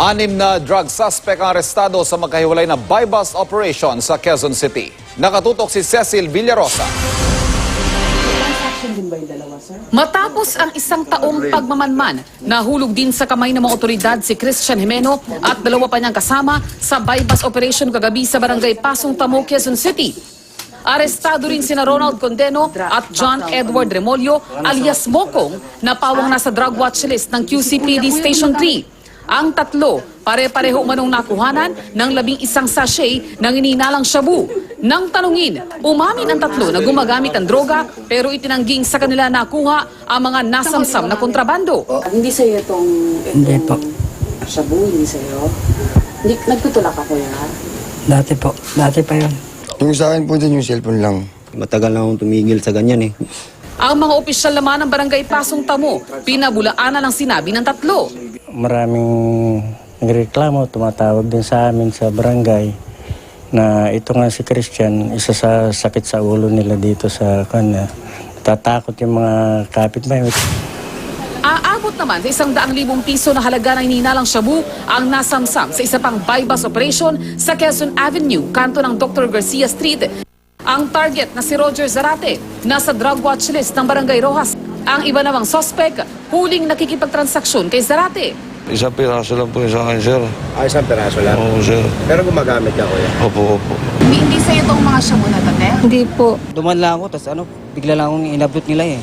Anim na drug suspect ang arestado sa magkahiwalay na buy-bust operation sa Quezon City. Nakatutok si Cecil Villarosa. Matapos ang isang taong pagmamanman, nahulog din sa kamay ng mga otoridad si Christian Jimeno at dalawa pa niyang kasama sa buy-bust operation kagabi sa barangay Pasong Tamo, Quezon City. Arestado rin sina Ronald Condeno at John Edward Remolyo alias Mokong na pawang nasa drug watch list ng QCPD Station 3. Ang tatlo, pare-pareho manong nakuhanan ng 11 sachet ng ininalang shabu. Nang tanungin, umamin ang tatlo na gumagamit ng droga pero itinangging sa kanila nakuha ang mga nasamsam na kontrabando. Hindi sa'yo itong Hindi po. shabu, hindi sa'yo. Hindi, nagtutulak ako yan. Dati po. Dati pa yun. Yung sa akin po din yung cellphone lang. Matagal na akong tumigil sa ganyan eh. Ang mga opisyal naman ng barangay Pasong Tamo, pinabulaanan ang sinabi ng tatlo. Maraming nagreklamo, tumatawag din sa amin sa barangay na ito nga si Christian, isa sa sakit sa ulo nila dito sa kanya. Tatakot yung mga kapitbahay. Aabot naman sa 100,000 piso na halaga ng ininalang shabu ang nasamsam sa isa pang buy-bust operation sa Quezon Avenue, kanto ng Dr. Garcia Street. Ang target na si Roger Zarate, nasa drug watch list ng Barangay Rojas. Ang iba namang suspect, huling nakikipagtransaksyon kay Zarate. Isang piraso lang po sa akin, sir. Isang peraso lang? Oo, sir. Pero gumagamit ka, kuya? Opo, opo. Hindi sa'yo itong mga shabu na tate? Hindi po. Duman lang ako, tapos bigla lang akong inablot nila eh.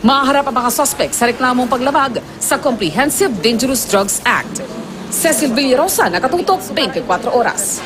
Maharap ang mga suspect sa reklamong paglabag sa Comprehensive Dangerous Drugs Act. Cecil Villarosa, nakatutok 24 oras.